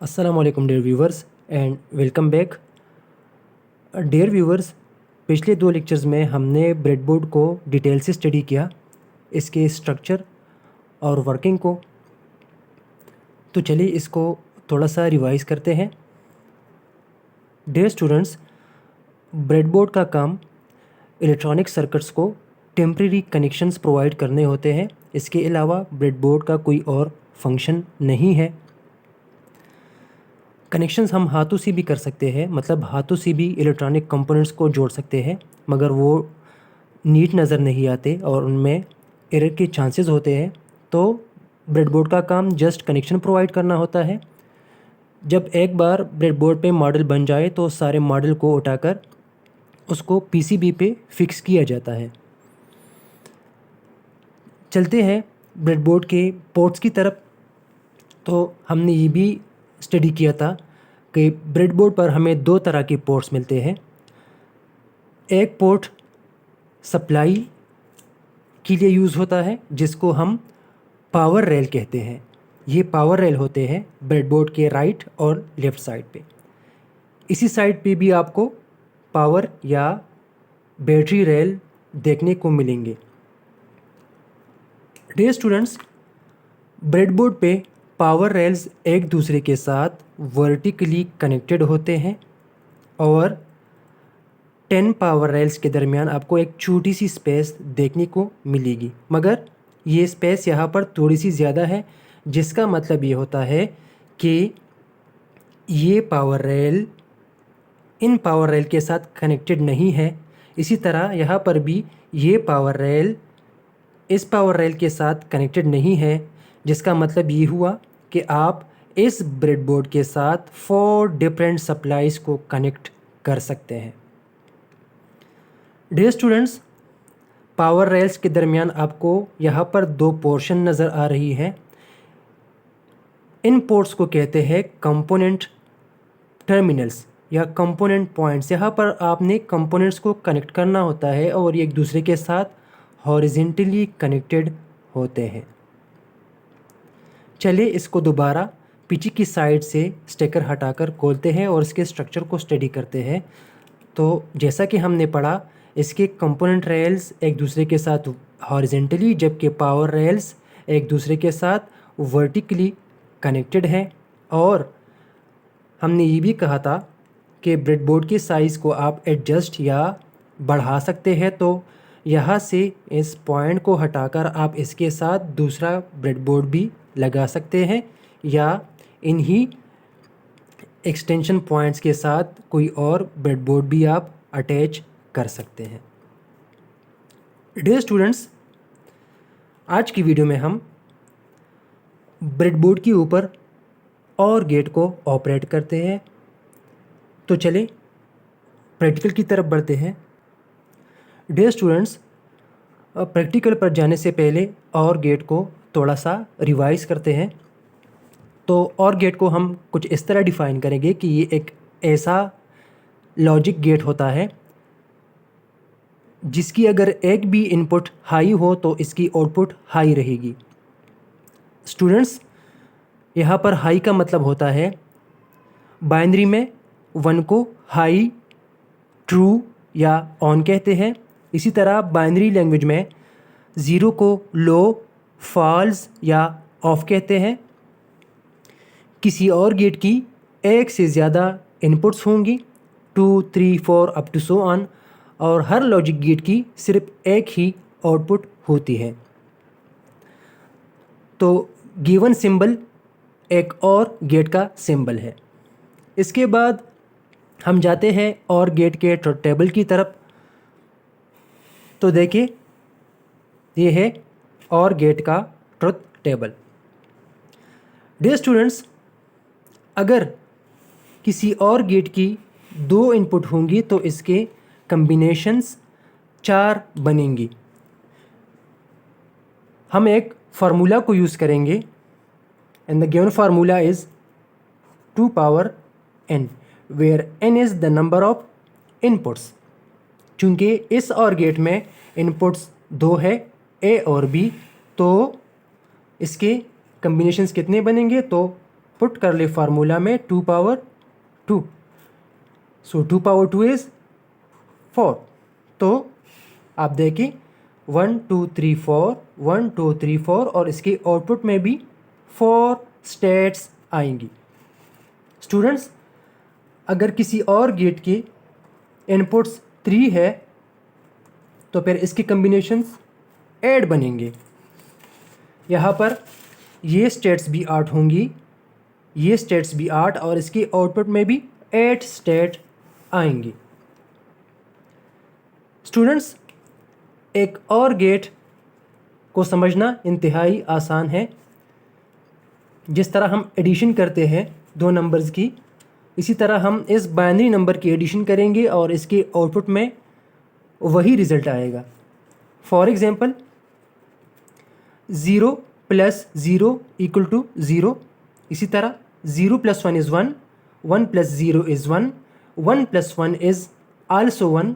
अस्सलाम वालेकुम dear viewers and welcome back. Dear viewers, पिछले 2 लेक्चर्स में हमने ब्रेडबोर्ड को डिटेल से स्टडी किया, इसके स्ट्रक्चर और वर्किंग को। तो चलिए इसको थोड़ा सा रिवाइज करते हैं। डियर स्टूडेंट्स, ब्रेडबोर्ड का काम इलेक्ट्रॉनिक सर्किट्स को टेम्परेरी कनेक्शंस प्रोवाइड करने होते हैं। इसके अलावा ब्रेडबोर्ड का कोई और फंक्शन नहीं है। कनेक्शंस हम हाथों से भी कर सकते हैं, मतलब हाथों से भी इलेक्ट्रॉनिक कंपोनेंट्स को जोड़ सकते हैं, मगर वो नीट नज़र नहीं आते और उनमें एरर के चांसेस होते हैं। तो ब्रेडबोर्ड का काम जस्ट कनेक्शन प्रोवाइड करना होता है। जब एक बार ब्रेडबोर्ड पे मॉडल बन जाए तो सारे मॉडल को उठाकर उसको पीसीबी पे फिक्स किया जाता है। चलते हैं ब्रेडबोर्ड के पोर्ट्स की तरफ। तो हमने ये भी स्टडी किया था कि ब्रेडबोर्ड पर हमें 2 तरह के पोर्ट्स मिलते हैं। एक पोर्ट सप्लाई के लिए यूज़ होता है जिसको हम पावर रेल कहते हैं। ये पावर रेल होते हैं ब्रेडबोर्ड के राइट और लेफ़्ट साइड पे। इसी साइड पे भी आपको पावर या बैटरी रेल देखने को मिलेंगे। डियर स्टूडेंट्स, ब्रेडबोर्ड पे पावर रेल्स एक दूसरे के साथ वर्टिकली कनेक्टेड होते हैं और 10 पावर रेल्स के दरमियान आपको एक छोटी सी स्पेस देखने को मिलेगी, मगर ये स्पेस यहाँ पर थोड़ी सी ज़्यादा है, जिसका मतलब ये होता है कि ये पावर रेल इन पावर रेल के साथ कनेक्टेड नहीं है। इसी तरह यहाँ पर भी ये पावर रेल इस पावर रेल के साथ कनेक्टेड नहीं है, जिसका मतलब ये हुआ कि आप इस ब्रेडबोर्ड के साथ 4 डिफरेंट सप्लाईज़ को कनेक्ट कर सकते हैं। डियर स्टूडेंट्स, पावर रेल्स के दरमियान आपको यहाँ पर 2 पोर्शन नज़र आ रही है। इन पोर्ट्स को कहते हैं कंपोनेंट टर्मिनल्स या कंपोनेंट पॉइंट्स। यहाँ पर आपने कंपोनेंट्स को कनेक्ट करना होता है और ये एक दूसरे के साथ हॉरिजेंटली कनेक्टेड होते हैं। चलिए इसको दोबारा पीछे की साइड से स्टिकर हटाकर खोलते हैं और इसके स्ट्रक्चर को स्टडी करते हैं। तो जैसा कि हमने पढ़ा, इसके कंपोनेंट रेल्स एक दूसरे के साथ हॉरिजेंटली, जबकि पावर रेल्स एक दूसरे के साथ वर्टिकली कनेक्टेड हैं। और हमने ये भी कहा था कि ब्रेडबोर्ड के साइज़ को आप एडजस्ट या बढ़ा सकते हैं। तो यहाँ से इस पॉइंट को हटाकर आप इसके साथ दूसरा ब्रेडबोर्ड भी लगा सकते हैं या इन्हीं एक्सटेंशन पॉइंट्स के साथ कोई और ब्रेडबोर्ड भी आप अटैच कर सकते हैं। डियर स्टूडेंट्स, आज की वीडियो में हम ब्रेडबोर्ड के ऊपर और गेट को ऑपरेट करते हैं। तो चले प्रैक्टिकल की तरफ बढ़ते हैं। डियर स्टूडेंट्स, प्रैक्टिकल पर जाने से पहले और गेट को थोड़ा सा रिवाइज करते हैं। तो और गेट को हम कुछ इस तरह डिफ़ाइन करेंगे कि ये एक ऐसा लॉजिक गेट होता है जिसकी अगर एक भी इनपुट हाई हो तो इसकी आउटपुट हाई रहेगी। स्टूडेंट्स, यहाँ पर हाई का मतलब होता है बाइनरी में 1 को हाई, ट्रू या ऑन कहते हैं। इसी तरह बाइनरी लैंग्वेज में 0 को लो, फॉल्स या ऑफ कहते हैं। किसी और गेट की एक से ज़्यादा इनपुट्स होंगी, 2, 3, 4 अप टू सो ऑन, और हर लॉजिक गेट की सिर्फ एक ही आउटपुट होती है। तो गिवन सिंबल एक और गेट का सिंबल है। इसके बाद हम जाते हैं और गेट के ट्रुथ टेबल की तरफ। तो देखिए, ये है और गेट का ट्रुथ टेबल। डियर स्टूडेंट्स, अगर किसी और गेट की 2 इनपुट होंगी तो इसके कम्बिनेशंस 4 बनेंगी। हम एक फार्मूला को यूज़ करेंगे and the given formula is 2 power n, where n is the number of inputs. चूँकि इस और गेट में इनपुट्स 2 है, a और b, तो इसके कम्बिनेशंस कितने बनेंगे? तो पुट कर ले फार्मूला में 2 पावर 2, सो 2 पावर 2 इज़ 4। तो आप देखिए 1 2 3 4, 1 2 3 4 और इसके आउटपुट में भी 4 स्टेट्स आएंगी। स्टूडेंट्स, अगर किसी और गेट के इनपुट्स 3 है तो फिर इसके कम्बिनेशंस 8 बनेंगे। यहाँ पर ये स्टेट्स भी 8 होंगी, ये स्टेट्स भी 8 और इसके आउटपुट में भी 8 स्टेट आएंगी। स्टूडेंट्स, एक और गेट को समझना इंतहाई आसान है। जिस तरह हम एडिशन करते हैं दो नंबर्स की, इसी तरह हम इस बाइनरी नंबर की एडिशन करेंगे और इसके आउटपुट में वही रिज़ल्ट आएगा। For example 0 plus 0 equal to 0, इसी तरह 0 plus 1 is 1, 1 plus 0 is 1, 1 plus 1 is also 1।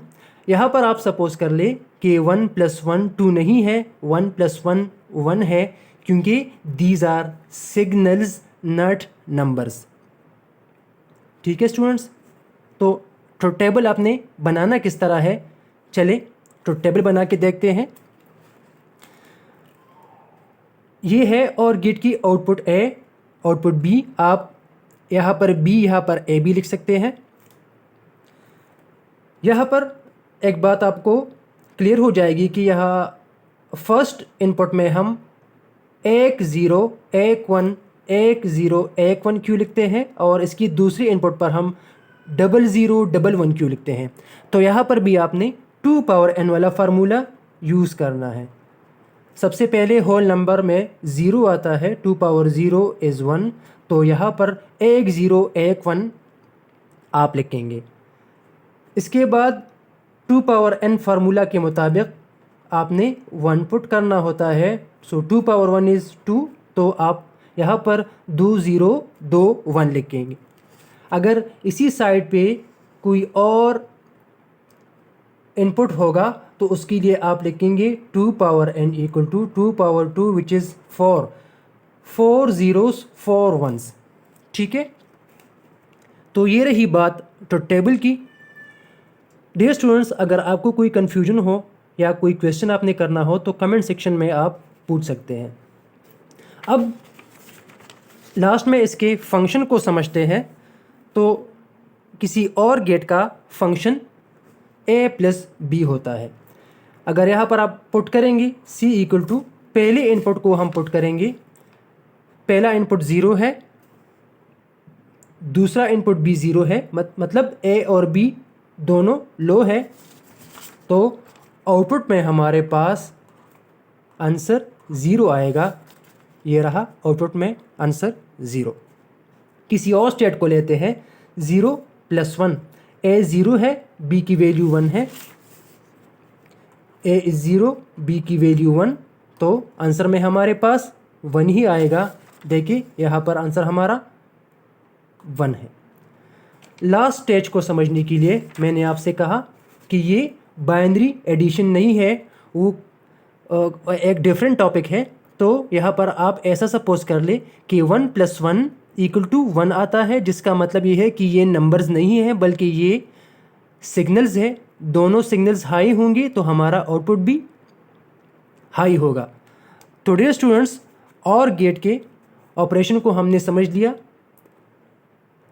यहाँ पर आप सपोज कर ले कि 1 प्लस 1 2 नहीं है, 1 प्लस 1 1 है, क्योंकि these are signals not numbers. ठीक है स्टूडेंट्स, तो ट्रुथ टेबल आपने बनाना किस तरह है, चले ट्रुथ टेबल बना के देखते हैं। ये है और गेट की आउटपुट ए, आउटपुट बी। आप यहाँ पर बी, यहाँ पर ए भी लिख सकते हैं। यहाँ पर एक बात आपको क्लियर हो जाएगी कि यहाँ फर्स्ट इनपुट में हम 1 0 1 1 1 0 1 1 क्यों लिखते हैं और इसकी दूसरी इनपुट पर हम 0 0 1 1 क्यों लिखते हैं। तो यहाँ पर भी आपने 2 पावर n वाला फार्मूला यूज़ करना है। सबसे पहले होल नंबर में 0 आता है, 2 पावर 0 इज़ 1, तो यहाँ पर 1 0 1 1 आप लिखेंगे। इसके बाद 2 पावर n फार्मूला के मुताबिक आपने 1 पुट करना होता है, सो 2 पावर 1 इज़ 2, तो आप यहाँ पर 2 0 2 1 लिखेंगे। अगर इसी साइड पे कोई और इनपुट होगा तो उसके लिए आप लिखेंगे 2 power n equal to 2 power 2 which is 4, 4 zeros 4 ones। ठीक है, तो ये रही बात ट्रुथ टेबल की। डियर स्टूडेंट्स, अगर आपको कोई कन्फ्यूजन हो या कोई क्वेश्चन आपने करना हो तो कमेंट सेक्शन में आप पूछ सकते हैं। अब लास्ट में इसके फंक्शन को समझते हैं। तो किसी और गेट का फंक्शन a प्लस बी होता है। अगर यहाँ पर आप पुट करेंगे c इक्वल टू, पहले इनपुट को हम पुट करेंगे, पहला इनपुट 0 है, दूसरा इनपुट भी 0 है, मतलब a और b दोनों लो है, तो आउटपुट में हमारे पास आंसर 0 आएगा। ये रहा आउटपुट में आंसर 0। किसी और स्टेट को लेते हैं 0 प्लस 1, a 0 है, b की वैल्यू 1 है, a इज़ 0, b की वैल्यू 1, तो आंसर में हमारे पास 1 ही आएगा। देखिए यहाँ पर आंसर हमारा 1 है। लास्ट स्टेज को समझने के लिए मैंने आपसे कहा कि ये बाइनरी एडिशन नहीं है, वो एक डिफरेंट टॉपिक है। तो यहाँ पर आप ऐसा सपोज कर ले कि 1 प्लस 1 इक्वल टू 1 आता है, जिसका मतलब ये है कि ये नंबर्स नहीं है बल्कि ये सिग्नल्स है। दोनों सिग्नल्स हाई होंगे तो हमारा आउटपुट भी हाई होगा। तो डियर स्टूडेंट्स, और गेट के ऑपरेशन को हमने समझ लिया।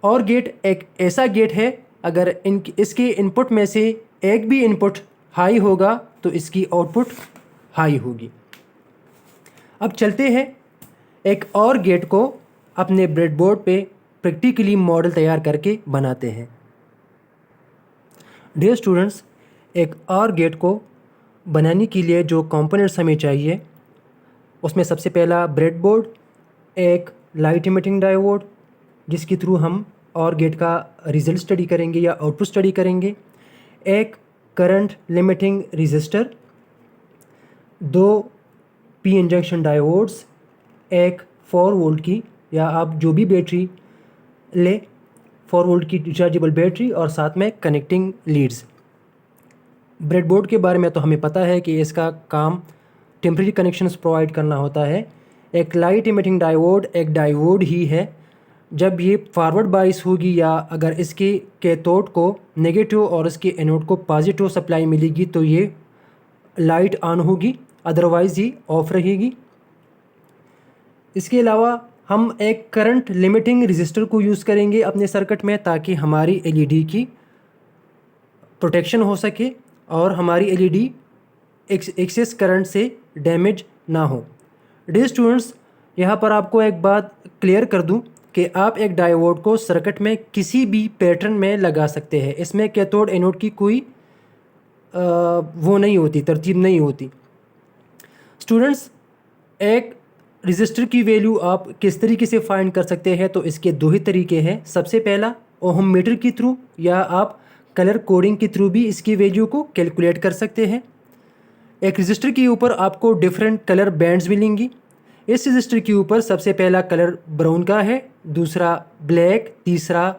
और गेट एक ऐसा गेट है, अगर इसके इनपुट में से एक भी इनपुट हाई होगा तो इसकी आउटपुट हाई होगी। अब चलते हैं एक और गेट को अपने ब्रेडबोर्ड पे प्रैक्टिकली मॉडल तैयार करके बनाते हैं। डियर स्टूडेंट्स, एक और गेट को बनाने के लिए जो कंपोनेंट्स हमें चाहिए, उसमें सबसे पहला ब्रेडबोर्ड, एक लाइट इमिटिंग डायोड जिसके थ्रू हम और गेट का रिजल्ट स्टडी करेंगे या आउटपुट स्टडी करेंगे, एक current limiting resistor, 2 P N junction diodes, एक 4 वोल्ट की या आप जो भी बैटरी ले 4 वोल्ट की रिचार्जेबल बैटरी और साथ में कनेक्टिंग लीड्स। ब्रेडबोर्ड के बारे में तो हमें पता है कि इसका काम टेम्परेरी कनेक्शंस प्रोवाइड करना होता है। एक लाइट इमिटिंग डायोड एक डायोड ही है जब ये फॉरवर्ड बाइस होगी या अगर इसके कैथोड को नेगेटिव और इसके एनोड को पॉजिटिव सप्लाई मिलेगी तो ये लाइट ऑन होगी, अदरवाइज़ ये ऑफ रहेगी। इसके अलावा हम एक करंट लिमिटिंग रेजिस्टर को यूज़ करेंगे अपने सर्किट में ताकि हमारी एलईडी की प्रोटेक्शन हो सके और हमारी एलईडी एक्सेस करंट से डैमेज ना हो। डियर स्टूडेंट्स, यहाँ पर आपको एक बात क्लियर कर दूँ कि आप एक डायोड को सर्किट में किसी भी पैटर्न में लगा सकते हैं। इसमें कैथोड एनोड की कोई वो नहीं होती, तरतीब नहीं होती। स्टूडेंट्स, एक रजिस्टर की वैल्यू आप किस तरीके से फाइंड कर सकते हैं, तो इसके दो ही तरीके हैं। सबसे पहला ओहम मीटर के थ्रू या आप कलर कोडिंग के थ्रू भी इसकी वैल्यू को कैलकुलेट कर सकते हैं। एक रजिस्टर के ऊपर आपको डिफरेंट कलर बैंड्स मिलेंगी। इस रजिस्टर के ऊपर सबसे पहला कलर ब्राउन का है, दूसरा ब्लैक, तीसरा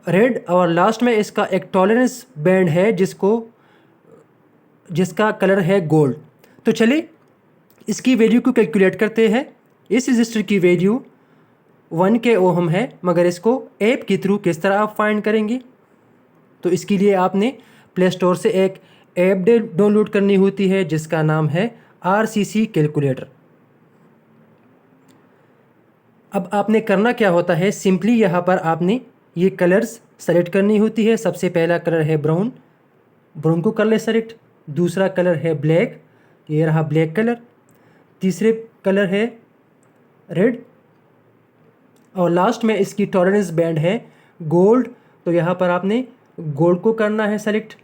रेड और लास्ट में इसका एक टॉलरेंस बैंड है जिसका कलर है गोल्ड। तो चलिए इसकी वैल्यू को कैलकुलेट करते हैं। इस रजिस्टर की वैल्यू 1 के ओहम है, मगर इसको ऐप के थ्रू किस तरह आप फाइंड करेंगे, तो इसके लिए आपने प्ले स्टोर से एक ऐप डाउनलोड करनी होती है जिसका नाम है RCC कैलकुलेटर। अब आपने करना क्या होता है, सिंपली यहाँ पर आपने ये कलर्स सेलेक्ट करनी होती है। सबसे पहला कलर है ब्राउन, ब्राउन को कर ले सेलेक्ट। दूसरा कलर है ब्लैक, ये रहा ब्लैक कलर। तीसरे कलर है रेड और लास्ट में इसकी टॉलरेंस बैंड है गोल्ड, तो यहाँ पर आपने गोल्ड को करना है सेलेक्ट।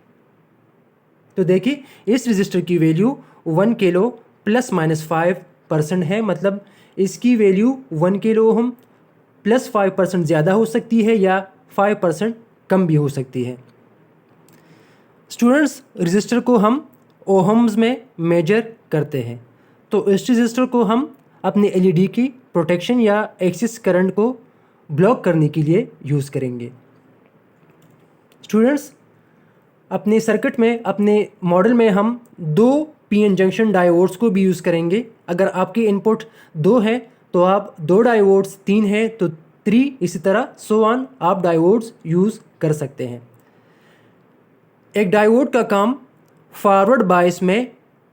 तो देखिए इस रजिस्टर की वैल्यू 1 किलो ±5% है, मतलब इसकी वैल्यू 1 किलो ओहम +5% ज़्यादा हो सकती है या 5% कम भी हो सकती है। स्टूडेंट्स, रजिस्टर को हम ओहम्स में मेजर करते हैं, तो इस रजिस्टर को हम अपने एलईडी की प्रोटेक्शन या एक्सेस करंट को ब्लॉक करने के लिए यूज़ करेंगे। स्टूडेंट्स, अपने सर्किट में, अपने मॉडल में हम 2 पीएन जंक्शन डायोड्स को भी यूज़ करेंगे। अगर आपकी इनपुट 2 है तो आप 2 डायोड्स, 3 है तो 3, इसी तरह सो ऑन आप डायोड्स यूज़ कर सकते हैं। एक डायोड का काम फॉरवर्ड बायस में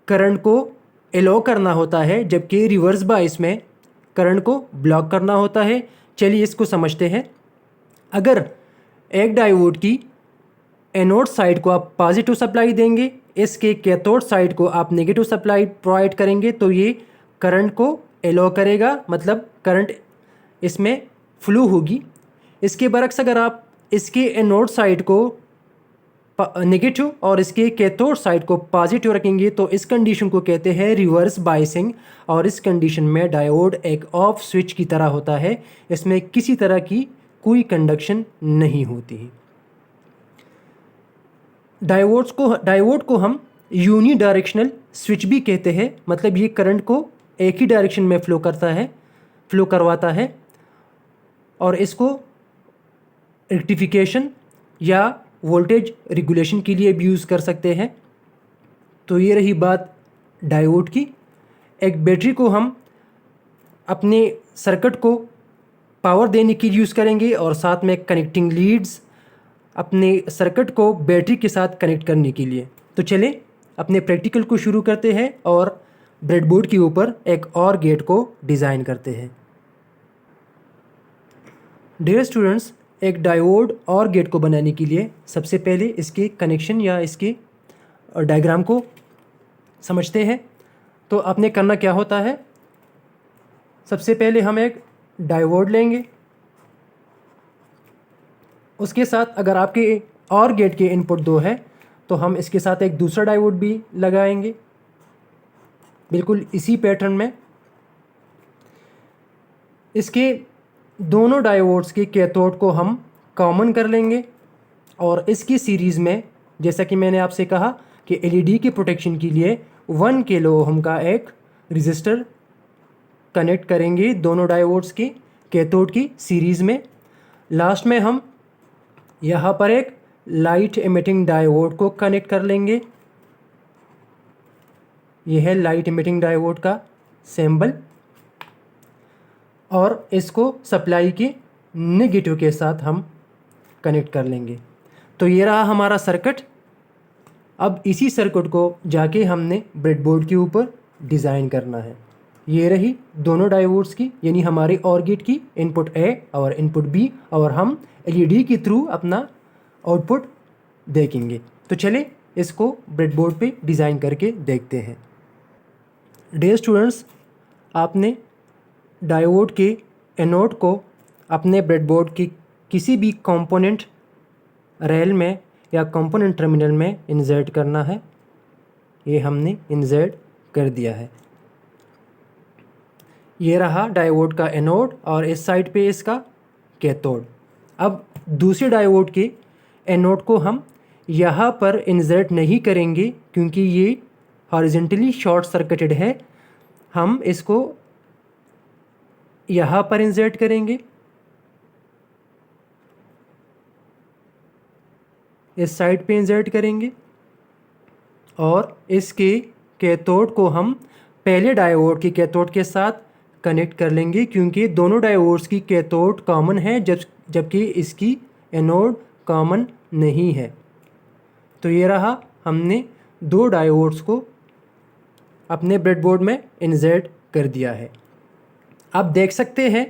करंट को एलो करना होता है, जबकि रिवर्स बायस में करंट को ब्लॉक करना होता है। चलिए इसको समझते हैं। अगर एक डायोड की एनोड साइड को आप पॉजिटिव सप्लाई देंगे, इसके कैथोड साइड को आप नेगेटिव सप्लाई प्रोवाइड करेंगे, तो ये करंट को एलो करेगा, मतलब करंट इसमें फ्लो होगी। इसके बरक्स अगर आप इसके एनोड साइड को नेगेटिव और इसके कैथोड साइड को पॉजिटिव रखेंगे तो इस कंडीशन को कहते हैं रिवर्स बायसिंग। और इस कंडीशन में डायोड एक ऑफ स्विच की तरह होता है, इसमें किसी तरह की कोई कंडक्शन नहीं होती है। डायोड को हम यूनी डायरेक्शनल स्विच भी कहते हैं, मतलब ये करंट को एक ही डायरेक्शन में फ्लो करवाता है और इसको रेक्टिफिकेशन या वोल्टेज रेगुलेशन के लिए भी यूज़ कर सकते हैं। तो ये रही बात डायोड की। एक बैटरी को हम अपने सर्किट को पावर देने के लिए यूज़ करेंगे और साथ में कनेक्टिंग लीड्स अपने सर्किट को बैटरी के साथ कनेक्ट करने के लिए। तो चलें अपने प्रैक्टिकल को शुरू करते हैं और ब्रेडबोर्ड के ऊपर एक और गेट को डिज़ाइन करते हैं। डियर स्टूडेंट्स, एक डायोड और गेट को बनाने के लिए सबसे पहले इसके कनेक्शन या इसके डायग्राम को समझते हैं। तो आपने करना क्या होता है, सबसे पहले हम एक डायोड लेंगे, उसके साथ अगर आपके और गेट के इनपुट 2 है तो हम इसके साथ एक दूसरा डायोड भी लगाएंगे, बिल्कुल इसी पैटर्न में। इसके दोनों डायोड्स के कैथोड को हम कॉमन कर लेंगे और इसकी सीरीज़ में, जैसा कि मैंने आपसे कहा कि एलईडी की प्रोटेक्शन के लिए 1 किलो ओहम का एक रेजिस्टर कनेक्ट करेंगे दोनों डायोड्स की कैथोड की सीरीज़ में। लास्ट में हम यहाँ पर एक लाइट एमिटिंग डायोड को कनेक्ट कर लेंगे। यह है लाइट एमिटिंग डायोड का सिंबल और इसको सप्लाई की नेगेटिव के साथ हम कनेक्ट कर लेंगे। तो ये रहा हमारा सर्किट। अब इसी सर्किट को जाके हमने ब्रेडबोर्ड के ऊपर डिज़ाइन करना है। ये रही दोनों डायोड्स की, यानी हमारे OR गेट की इनपुट A और इनपुट B, और हम LED के थ्रू अपना आउटपुट देखेंगे। तो चले इसको ब्रेडबोर्ड पे डिज़ाइन करके देखते हैं। डियर स्टूडेंट्स, आपने डायोड के एनोड को अपने ब्रेडबोर्ड की किसी भी कंपोनेंट रेल में या कंपोनेंट टर्मिनल में इंसर्ट करना है। ये हमने इंसर्ट कर दिया है। ये रहा डायोड का एनोड और इस साइड पे इसका कैथोड। अब दूसरे डायोड के एनोड को हम यहाँ पर इंसर्ट नहीं करेंगे क्योंकि ये हॉरिजॉन्टली शॉर्ट सर्किटेड है। हम इसको यहाँ पर इंसर्ट करेंगे, इस साइड पे इंसर्ट करेंगे, और इसके कैथोड को हम पहले डायोड के कैथोड के साथ कनेक्ट कर लेंगे क्योंकि दोनों डायोड्स की कैथोड कॉमन है जबकि इसकी एनोड कॉमन नहीं है। तो ये रहा, हमने दो डायोड्स को अपने ब्रेडबोर्ड में इंसर्ट कर दिया है। आप देख सकते हैं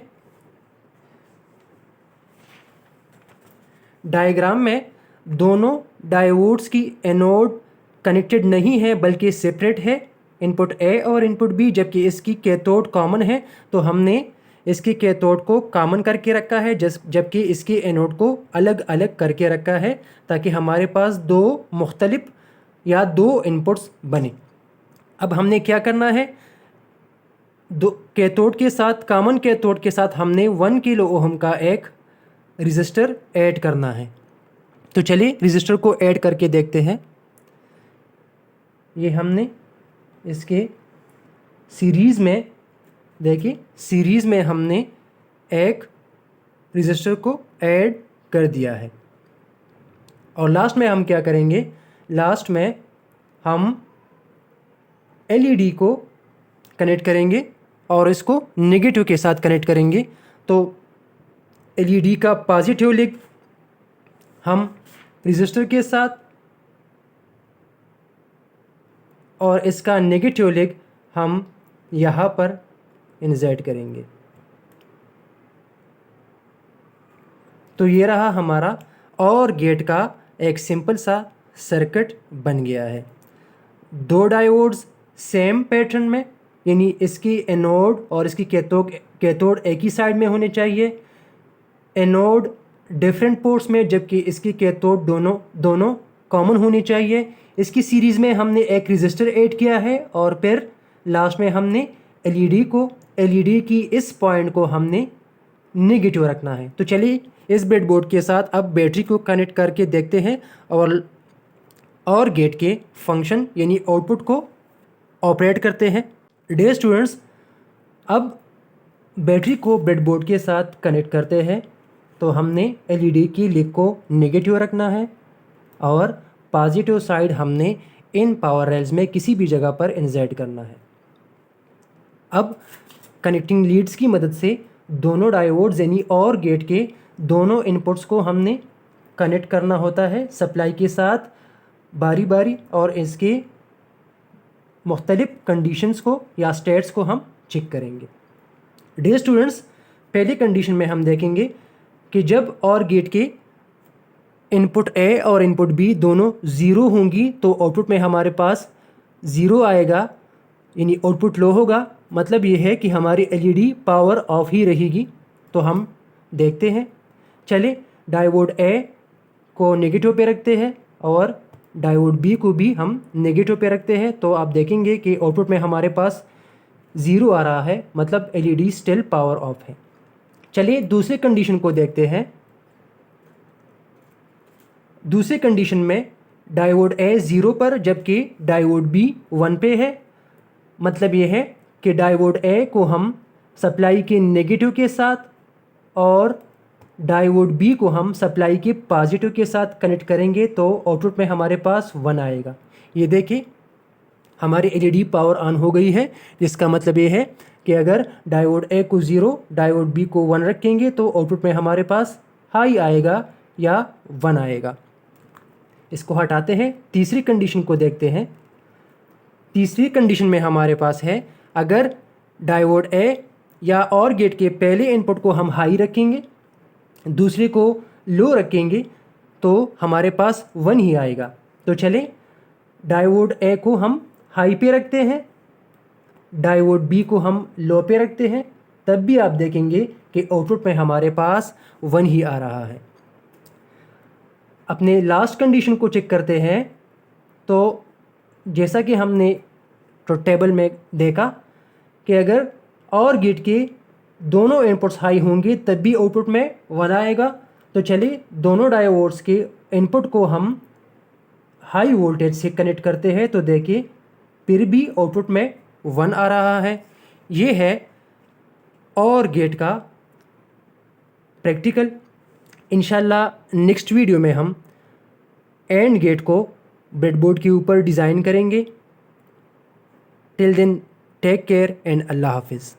डायग्राम में दोनों डायोड्स की एनोड कनेक्टेड नहीं है बल्कि सेपरेट है, इनपुट A और इनपुट B, जबकि इसकी कैथोड कॉमन है। तो हमने इसकी कैथोड को कॉमन करके रखा है जबकि इसकी एनोड को अलग अलग करके रखा है ताकि हमारे पास दो मुख्तलिफ या दो इनपुट्स बने। अब हमने क्या करना है, दो कैथोड के साथ, कॉमन कैथोड के साथ हमने 1 किलो ओहम का एक रजिस्टर ऐड करना है। तो चलिए रजिस्टर को ऐड करके देखते हैं। ये हमने इसके सीरीज़ में, देखिए सीरीज़ में हमने एक रजिस्टर को ऐड कर दिया है। और लास्ट में हम क्या करेंगे, लास्ट में हम LED को कनेक्ट करेंगे और इसको नेगेटिव के साथ कनेक्ट करेंगे। तो LED का पॉजिटिव लेग हम रजिस्टर के साथ और इसका नेगेटिव लेग हम यहाँ पर इंसर्ट करेंगे। तो ये रहा हमारा OR गेट का एक सिंपल सा सर्किट बन गया है। दो डायोड्स सेम पैटर्न में, यानी इसकी एनोड और इसकी कैथोड एक ही साइड में होने चाहिए। एनोड डिफरेंट पोर्ट्स में जबकि इसकी कैथोड दोनों कॉमन होनी चाहिए। इसकी सीरीज़ में हमने एक रजिस्टर ऐड किया है और फिर लास्ट में हमने LED की इस पॉइंट को हमने नेगेटिव रखना है। तो चलिए इस ब्रेडबोर्ड के साथ अब बैटरी को कनेक्ट करके देखते हैं और गेट के फंक्शन यानी आउटपुट को ऑपरेट करते हैं। डियर स्टूडेंट्स, अब बैटरी को ब्रेडबोर्ड के साथ कनेक्ट करते हैं। तो हमने LED की लिग को नेगेटिव रखना है और पॉजिटिव साइड हमने इन पावर रेल्स में किसी भी जगह पर इंसर्ट करना है। अब कनेक्टिंग लीड्स की मदद से दोनों डायोड्स यानी OR गेट के दोनों इनपुट्स को हमने कनेक्ट करना होता है सप्लाई के साथ बारी बारी, और इसके मुख्तलिफ कंडीशंस को या स्टेट्स को हम चेक करेंगे। डियर स्टूडेंट्स, पहली कंडीशन में हम देखेंगे कि जब OR गेट के इनपुट A और इनपुट B दोनों ज़ीरो होंगी तो आउटपुट में हमारे पास ज़ीरो आएगा, यानी आउटपुट लो होगा। मतलब ये है कि हमारी LED पावर ऑफ ही रहेगी। तो हम देखते हैं, चले डायोड A को नेगेटिव पे रखते हैं और डायोड B को भी हम नेगेटिव पे रखते हैं। तो आप देखेंगे कि आउटपुट में हमारे पास ज़ीरो आ रहा है, मतलब LED स्टिल पावर ऑफ है। चलिए दूसरे कंडीशन को देखते हैं। दूसरे कंडीशन में डायोड A 0 पर जबकि डायोड B 1 पे है। मतलब ये है कि डायोड A को हम सप्लाई के नेगेटिव के साथ और डायोड B को हम सप्लाई के पॉजिटिव के साथ कनेक्ट करेंगे तो आउटपुट में हमारे पास 1 आएगा। ये देखिए हमारी एलईडी पावर ऑन हो गई है, जिसका मतलब ये है कि अगर डायोड ए को 0, डायोड बी को 1 रखेंगे तो आउटपुट में हमारे पास हाई आएगा या 1 आएगा। इसको हटाते हैं, तीसरी कंडीशन को देखते हैं। तीसरी कंडीशन में हमारे पास है, अगर डायोड ए या और गेट के पहले इनपुट को हम हाई रखेंगे, दूसरे को लो रखेंगे, तो हमारे पास 1 ही आएगा। तो चले डायोड ए को हम हाई पे रखते हैं, डायोड बी को हम लो पे रखते हैं, तब भी आप देखेंगे कि आउटपुट में हमारे पास 1 ही आ रहा है। अपने लास्ट कंडीशन को चेक करते हैं। तो जैसा कि हमने तो टेबल में देखा कि अगर और गेट के दोनों इनपुट्स हाई होंगे तब भी आउटपुट में 1 आएगा। तो चलिए दोनों डायोड्स के इनपुट को हम हाई वोल्टेज से कनेक्ट करते हैं, तो देखिए फिर भी आउटपुट में 1 आ रहा है। ये है और गेट का प्रैक्टिकल। इंशाल्लाह नेक्स्ट वीडियो में हम एंड गेट को ब्रेडबोर्ड के ऊपर डिज़ाइन करेंगे। Till then take care and अल्लाह हाफिज़।